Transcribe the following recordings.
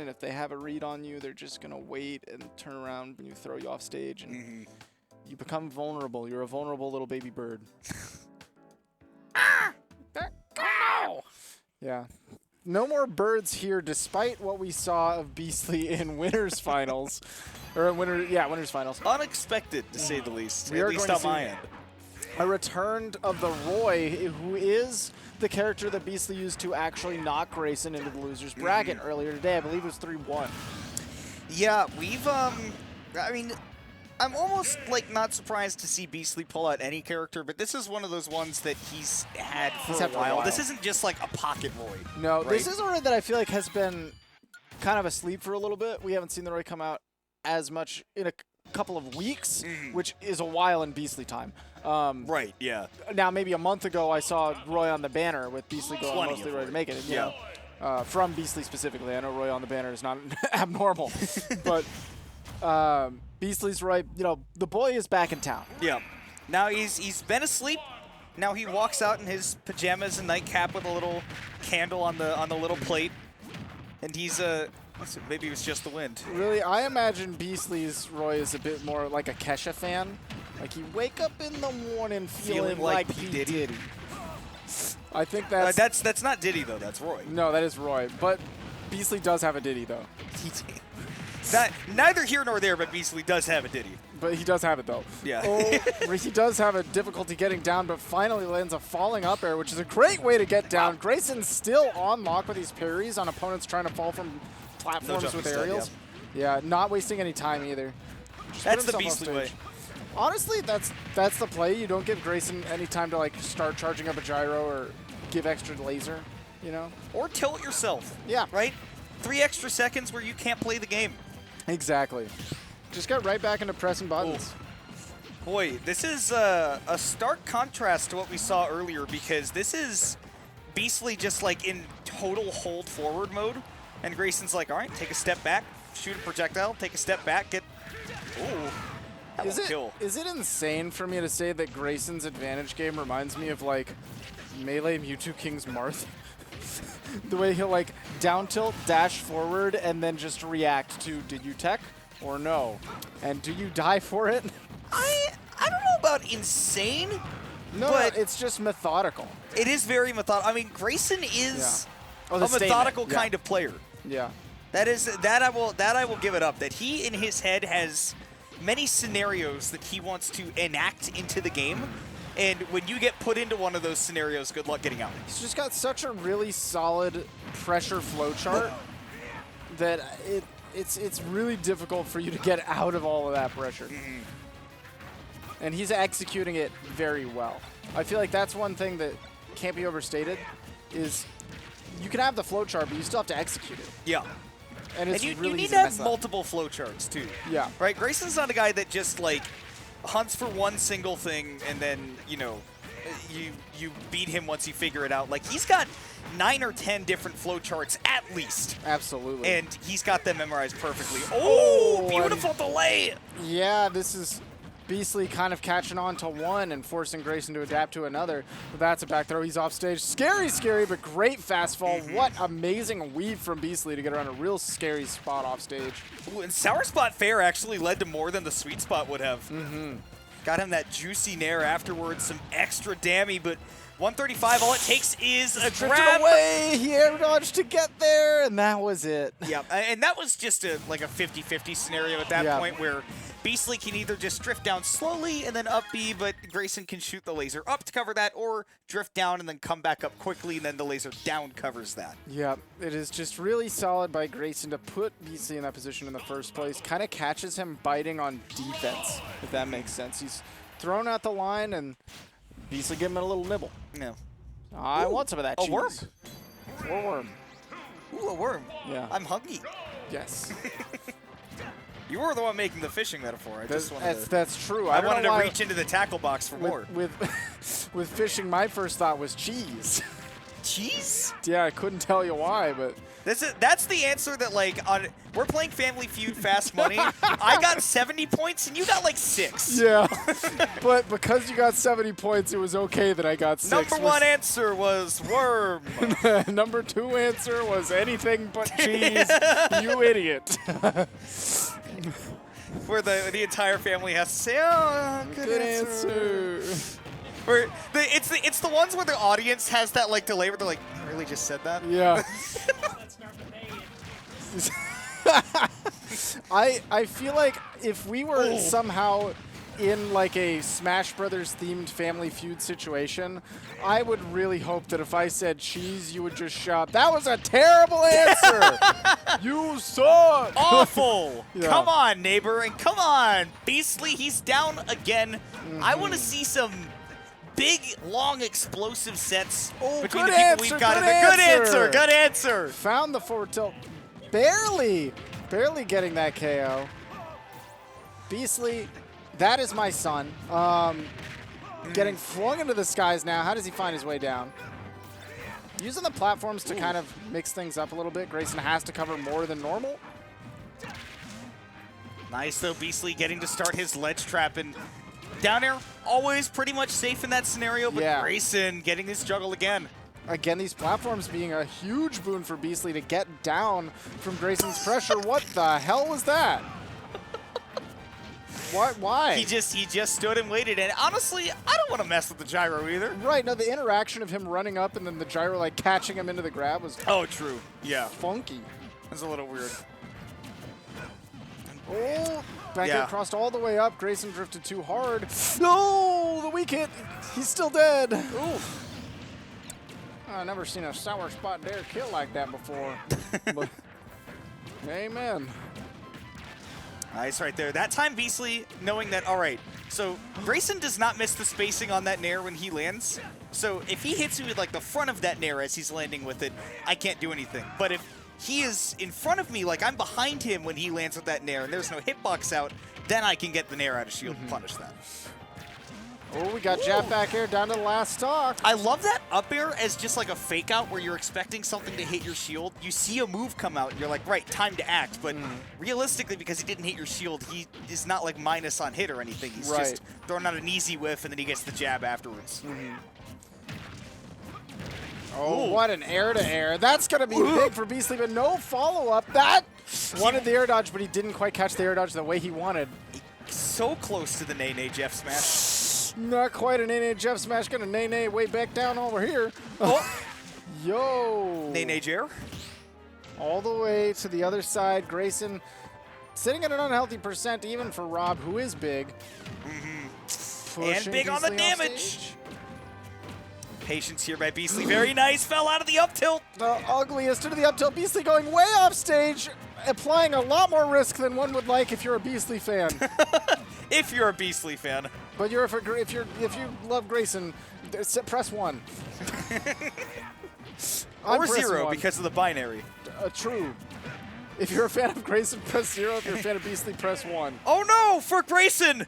and if they have a read on you, they're just going to wait and turn around when you throw you off stage, and you become vulnerable. You're a vulnerable little baby bird. Yeah. No more birds here, despite what we saw of Beastly in Winners Finals. Or Winners Finals. Unexpected, to say the least. We at are least going on to my see end. a return of the Roy, who is the character that Beastly used to actually knock Grayson into the loser's bracket earlier today. I believe it was 3-1. Yeah, we've, I mean, I'm almost, like, not surprised to see Beastly pull out any character, but this is one of those ones that he's had for a while. This isn't just, like, a pocket Roy. No, right? This is a Roy that I feel like has been kind of asleep for a little bit. We haven't seen the Roy come out as much in a couple of weeks, which is a while in Beastly time. Right, yeah. Now, maybe a month ago, I saw Roy on the banner with Beastly going Plenty mostly of ready to make it. And, you Yeah. know, from Beastly specifically. I know Roy on the banner is not abnormal, but Beastly's Roy, you know, the boy is back in town. Yeah. Now he's been asleep. Now he walks out in his pajamas and nightcap with a little candle on the little plate, and he's maybe it was just the wind. Really, I imagine Beastly's Roy is a bit more like a Kesha fan. Like, you wake up in the morning feeling like P. Diddy. I think That's not Diddy, though. That's Roy. No, that is Roy. But Beastly does have a Diddy, though. Neither here nor there, but Beastly does have a Diddy. But he does have it, though. Yeah. He does have a difficulty getting down, but finally lands a falling up air, which is a great way to get down. Grayson's still on lock with these parries on opponents trying to fall from platforms with aerials. Yeah, not wasting any time either. Just that's the Beastly way. Honestly, that's the play. You don't give Grayson any time to, like, start charging up a gyro or give extra laser, you know? Or tilt yourself. Yeah. Right? 3 extra seconds where you can't play the game. Exactly. Just got right back into pressing buttons. Ooh. Boy, this is a stark contrast to what we saw earlier, because this is Beastly just, like, in total hold forward mode. And Grayson's like, all right, take a step back, shoot a projectile, take a step back, get... Ooh. Is it insane for me to say that Grayson's advantage game reminds me of, like, Melee Mewtwo King's Marth? The way he'll, like, down tilt, dash forward, and then just react to, did you tech or no? And do you die for it? I don't know about insane. No, but it's just methodical. It is very methodical. I mean, Grayson is a methodical kind of player. Yeah. That I will give it up. That he in his head has many scenarios that he wants to enact into the game, and when you get put into one of those scenarios, good luck getting out. He's just got such a really solid pressure flowchart that it's really difficult for you to get out of all of that pressure. And he's executing it very well. I feel like that's one thing that can't be overstated, is you can have the flowchart, but you still have to execute it. Yeah. And it's you really need easy to have multiple flowcharts too. Yeah. Right? Grayson's not a guy that just, like, hunts for one single thing and then, you know, you beat him once you figure it out. Like, he's got 9 or 10 different flowcharts at least. Absolutely. And he's got them memorized perfectly. Oh, beautiful delay! Yeah, this is Beastly kind of catching on to one and forcing Grayson to adapt to another. But that's a back throw. He's off stage. Scary, but great fast fall. What amazing weave from Beastly to get around a real scary spot off stage. Ooh, and Sour Spot Fair actually led to more than the Sweet Spot would have. Got him that juicy nair afterwards, some extra dammy, but 135, all it takes is a grab. Away. He air dodged to get there, and that was it. Yeah, and that was just like a 50-50 scenario at that point, where Beastly can either just drift down slowly and then up B, but Grayson can shoot the laser up to cover that, or drift down and then come back up quickly, and then the laser down covers that. Yeah, it is just really solid by Grayson to put Beastly in that position in the first place. Kind of catches him biting on defense, if that makes sense. He's thrown out the line, and Beastly give him a little nibble. Yeah. I want some of that cheese. A worm. Or worm. Ooh, a worm. Yeah. I'm hungry. Yes. You were the one making the fishing metaphor. That's true. I wanted to reach into the tackle box for more. With fishing, my first thought was cheese. Cheese? Yeah, I couldn't tell you why, but That's the answer that, like, we're playing Family Feud Fast Money. I got 70 points and you got like 6. Yeah, but because you got 70 points, it was okay that I got 6. Number 1 answer was worm. Number 2 answer was anything but cheese. You idiot. Where the entire family has to say, oh, good answer. Or it's the ones where the audience has that like delay where they're like, I really just said that? Yeah. I feel like if we were somehow in like a Smash Brothers themed Family Feud situation, I would really hope that if I said cheese, you would just shout, "That was a terrible answer! You suck!" Awful! Yeah. Come on, neighbor, and come on, Beastly, he's down again. I want to see some big, long, explosive sets between the people we've got. Good answer! Good answer! Found the forward tilt. Barely getting that KO. Beastly, that is my son. Getting flung into the skies now. How does he find his way down? Using the platforms to kind of mix things up a little bit. Grayson has to cover more than normal. Nice, though, Beastly getting to start his ledge trap. And down air, always pretty much safe in that scenario, but yeah. Grayson getting his juggle again. Again, these platforms being a huge boon for Beastly to get down from Grayson's pressure. What the hell was that? Why? He just stood and waited, and honestly, I don't want to mess with the gyro either. Right, no, the interaction of him running up and then the gyro like catching him into the grab was true. Yeah. Funky. That's a little weird. Oh, back air crossed all the way up. Grayson drifted too hard. No, the weak hit. He's still dead. Ooh. I've never seen a sour spot dare kill like that before. But, amen. Nice right there. That time Beastly knowing that, all right, so Grayson does not miss the spacing on that nair when he lands. So if he hits me with like the front of that nair as he's landing with it, I can't do anything. But if he is in front of me, like I'm behind him when he lands with that nair and there's no hitbox out, then I can get the nair out of shield and punish that. Oh, we got jab back air down to the last stock. I love that up air as just like a fake out where you're expecting something to hit your shield. You see a move come out, and you're like, right, time to act. But realistically, because he didn't hit your shield, he is not like minus on hit or anything. He's just throwing out an easy whiff, and then he gets the jab afterwards. Oh, what an air-to-air. That's going to be big for Beastly, but no follow-up. That wanted the air dodge, but he didn't quite catch the air dodge the way he wanted. So close to the nay-nay Jeff smash. Not quite an nay-nay Jeff smash. Gonna nay-nay way back down over here. Oh. Yo. Nay-nay Jer. All the way to the other side. Grayson sitting at an unhealthy percent even for Rob, who is big. And big on the damage. Patience here by Beastly. Very nice. Fell out of the up tilt. The ugliest to the up tilt. Beastly going way off stage, applying a lot more risk than one would like if you're a Beastly fan. If you're a Beastly fan. But if you love Grayson, press 1. Or 0 because of the binary. True. If you're a fan of Grayson, press 0. If you're a fan of Beastly, press 1. Oh no, for Grayson!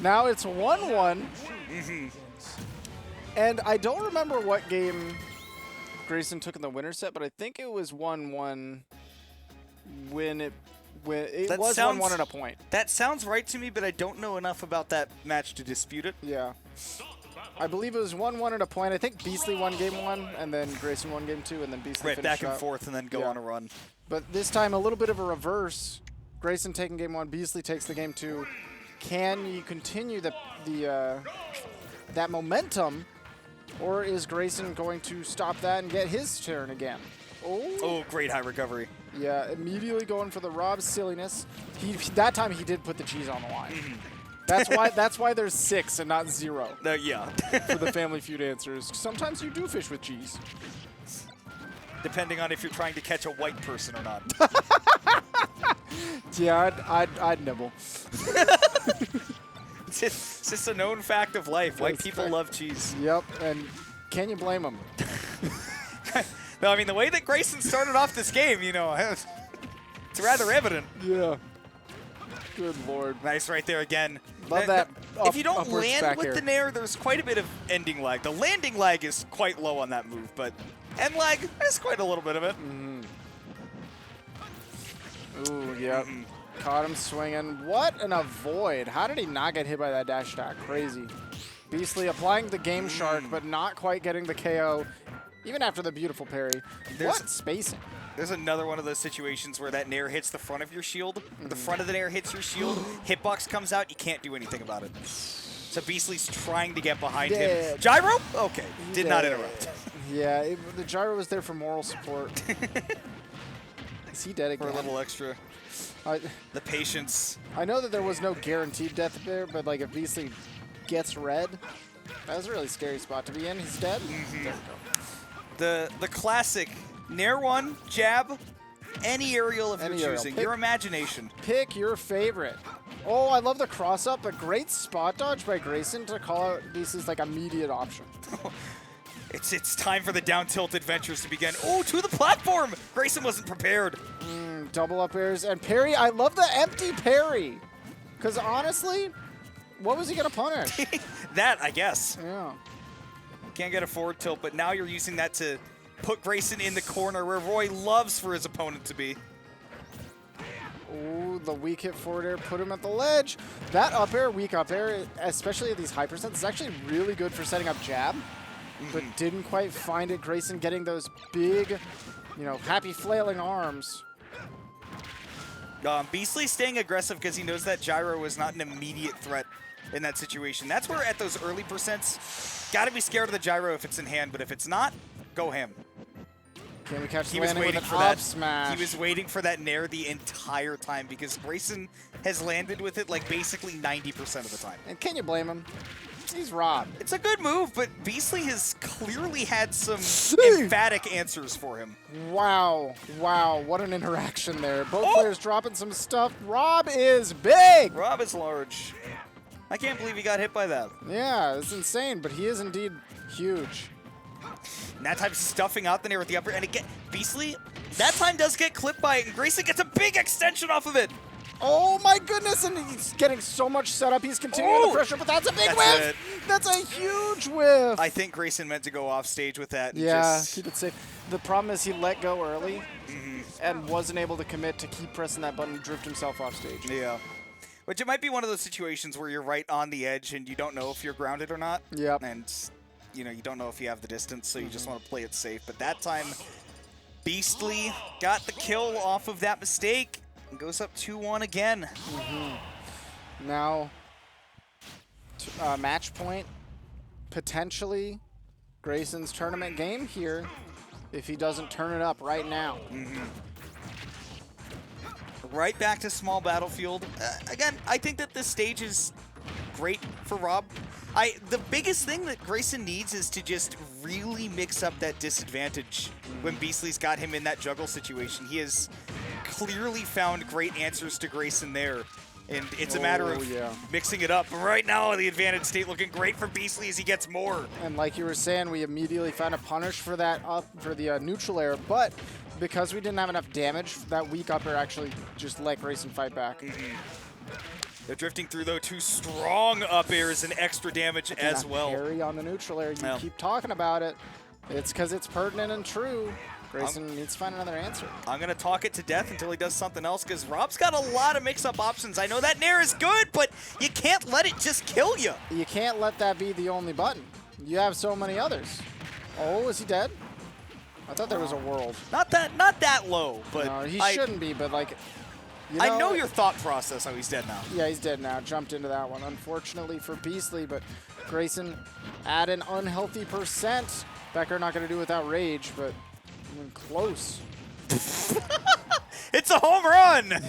Now it's 1-1. And I don't remember what game Grayson took in the winner set, but I think it was 1-1 when it was 1-1 at a point. That sounds right to me, but I don't know enough about that match to dispute it. Yeah. I believe it was 1-1 at a point. I think Beastly won game 1, and then Grayson won game 2, and then Beastly finished back and up. forth, and then go on a run. But this time, a little bit of a reverse. Grayson taking game 1, Beastly takes the game 2. Can you continue that momentum, or is Grayson going to stop that and get his turn again? Oh, great high recovery. Yeah, immediately going for the Rob silliness. That time he did put the cheese on the line. That's why there's 6 and not 0. Yeah. For the Family Feud answers. Sometimes you do fish with cheese. Depending on if you're trying to catch a white person or not. Yeah, I'd nibble. It's just a known fact of life. White people love cheese. Yep, and can you blame them? No, I mean, the way that Grayson started off this game, you know, it's rather evident. Yeah. Good Lord. Nice right there again. Love that. If you don't land with the nair, there's quite a bit of ending lag. The landing lag is quite low on that move, but And lag, there's quite a little bit of it. Ooh, yep. Caught him swinging. What an avoid. How did he not get hit by that dash attack? Crazy. Beastly applying the Game Shark, but not quite getting the KO, even after the beautiful parry. What spacing? There's another one of those situations where that nair hits the front of your shield. The front of the nair hits your shield. Hitbox comes out. You can't do anything about it. So Beastly's trying to get behind him. Gyro? Okay. Did not interrupt. Yeah, the gyro was there for moral support. Is he dead again? For a little extra. The patience. I know that there was no guaranteed death there, but like if Beastly gets red, that was a really scary spot to be in. He's dead. There we go. The classic nair one, jab, any aerial of your choosing. Your imagination. Pick your favorite. Oh, I love the cross up, a great spot dodge by Grayson to call out Beastly's like immediate option. It's time for the down tilt adventures to begin. Oh, to the platform! Grayson wasn't prepared. Double up airs and parry. I love the empty parry. Because honestly, what was he going to punish? That, I guess. Yeah. Can't get a forward tilt, but now you're using that to put Grayson in the corner where Roy loves for his opponent to be. Ooh, the weak hit forward air put him at the ledge. That up air, weak up air, especially at these high percents, is actually really good for setting up jab. But didn't quite find it. Grayson getting those big, happy flailing arms. Beastly staying aggressive because he knows that gyro was not an immediate threat in that situation. That's where at those early percents, got to be scared of the gyro if it's in hand, but if it's not, go ham. Can we catch He was landing waiting with for an that. up smash? He was waiting for that nair the entire time because Grayson has landed with it like basically 90% of the time. And can you blame him? He's Rob. It's a good move, but Beastly has clearly had some emphatic answers for him. Wow. Wow. What an interaction there. Both players dropping some stuff. Rob is big. Rob is large. I can't believe he got hit by that. Yeah, it's insane, but he is indeed huge. And that time stuffing out the nair with the upper. And again, Beastly, that time does get clipped by it, and Grayson gets a big extension off of it. Oh my goodness, and he's getting so much setup. He's continuing the pressure, but that's a big whiff. That's a huge whiff. I think Grayson meant to go off stage with that. Yeah, keep it safe. The problem is he let go early and wasn't able to commit to keep pressing that button, drift himself off stage. Yeah. Which it might be one of those situations where you're right on the edge and you don't know if you're grounded or not. Yep. And you don't know if you have the distance, so you just want to play it safe. But that time, Beastly got the kill off of that mistake. And goes up 2-1 again. Now, match point, potentially Grayson's tournament game here if he doesn't turn it up right now. Right back to small battlefield. Again, I think that this stage is great for Rob. The biggest thing that Grayson needs is to just really mix up that disadvantage when Beastly's got him in that juggle situation. He has clearly found great answers to Grayson there, and it's a matter of mixing it up. Right now, the advantage state looking great for Beastly as he gets more. And like you were saying, we immediately found a punish for that for the neutral air, but because we didn't have enough damage, that weak up air actually just let Grayson fight back. They're drifting through, though, 2 strong up airs and extra damage as well. Parry on the neutral air. You keep talking about it. It's because it's pertinent and true. Grayson needs to find another answer. I'm going to talk it to death until he does something else because Rob's got a lot of mix-up options. I know that nair is good, but you can't let it just kill you. You can't let that be the only button. You have so many others. Oh, is he dead? I thought there was a world. Not that low, but no, he shouldn't be, but like... I know your thought process. Oh, he's dead now. Yeah, he's dead now. Jumped into that one. Unfortunately for Beastly, but Grayson at an unhealthy percent. Becker not going to do without rage, but even close. It's a home run!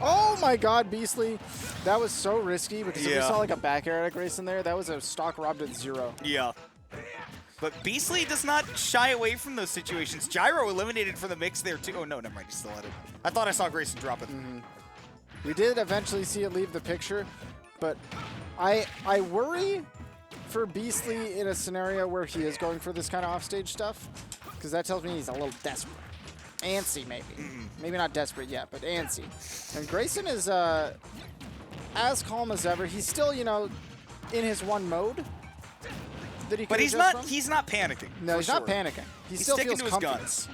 Oh my god, Beastly. That was so risky because if we saw like a back air at Grayson there, that was a stock robbed at 0. Yeah. But Beastly does not shy away from those situations. Gyro eliminated from the mix there, too. Oh, no, never mind. He's still at it. I thought I saw Grayson drop it. We did eventually see it leave the picture, but I worry for Beastly in a scenario where he is going for this kind of offstage stuff, because that tells me he's a little desperate. Antsy, maybe. Maybe not desperate yet, but antsy. And Grayson is as calm as ever. He's still, in his one mode. that he could But he's adjust not. from. He's not panicking. No, he's not sure. panicking. He He's still sticking feels to his confident. guns.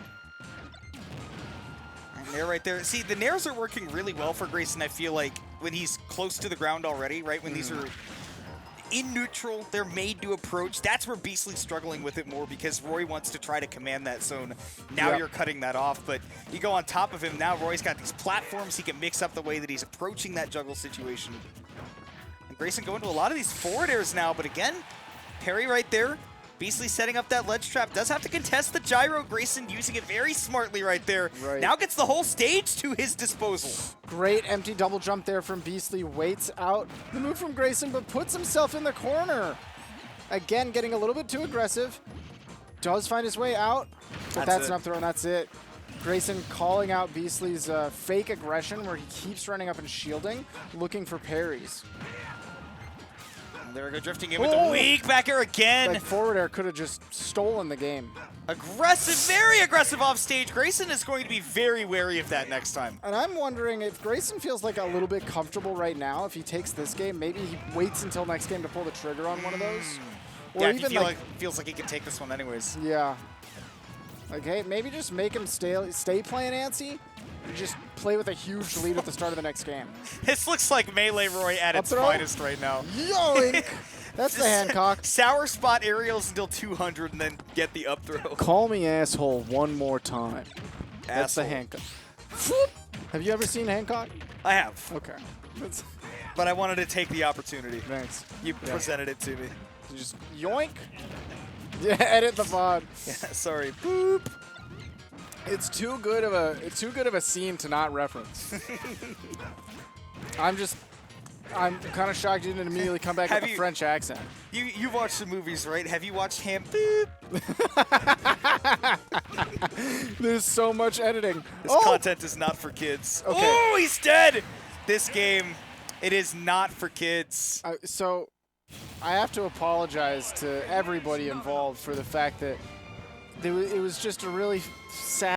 And they're right there. See, the nairs are working really well for Grayson, I feel like, when he's close to the ground already, right? When these are in neutral, they're made to approach. That's where Beastly's struggling with it more because Roy wants to try to command that zone. Now you're cutting that off, but you go on top of him. Now Roy's got these platforms. He can mix up the way that he's approaching that juggle situation. And Grayson going to a lot of these forward airs now, but again, parry right there. Beastly setting up that ledge trap. Does have to contest the gyro. Grayson using it very smartly right there. Right. Now gets the whole stage to his disposal. Great empty double jump there from Beastly. Waits out the move from Grayson, but puts himself in the corner. Again, getting a little bit too aggressive. Does find his way out, but that's an up throw, and that's it. Grayson calling out Beastly's fake aggression where he keeps running up and shielding, looking for parries. There we go, drifting in with the weak back air again. That forward air could have just stolen the game. Aggressive, very aggressive off stage. Grayson is going to be very wary of that next time. And I'm wondering if Grayson feels like a little bit comfortable right now, if he takes this game, maybe he waits until next game to pull the trigger on one of those. Or Yeah, even he feels like he can take this one anyways. Yeah. Like, hey, maybe just make him stay playing antsy and just play with a huge lead at the start of the next game. This looks like Melee Roy at its finest right now. Yoink! That's the Hancock. Sour spot aerials until 200 and then get the up throw. Call me asshole one more time. That's the Asshole. Hancock. Have you ever seen Hancock? I have, Okay. That's, but I wanted to take the opportunity. thanks. You presented it to me. Just yoink. Yeah, edit the VOD. Yeah, sorry. Boop. It's too good of a scene to not reference. I'm kind of shocked you didn't immediately come back with a French accent. You've watched the movies, right? Have you watched Ham? Boop. There's so much editing. This content is not for kids. Okay. Oh, he's dead. This game, it is not for kids. So I have to apologize to everybody involved for the fact that it was just a really sad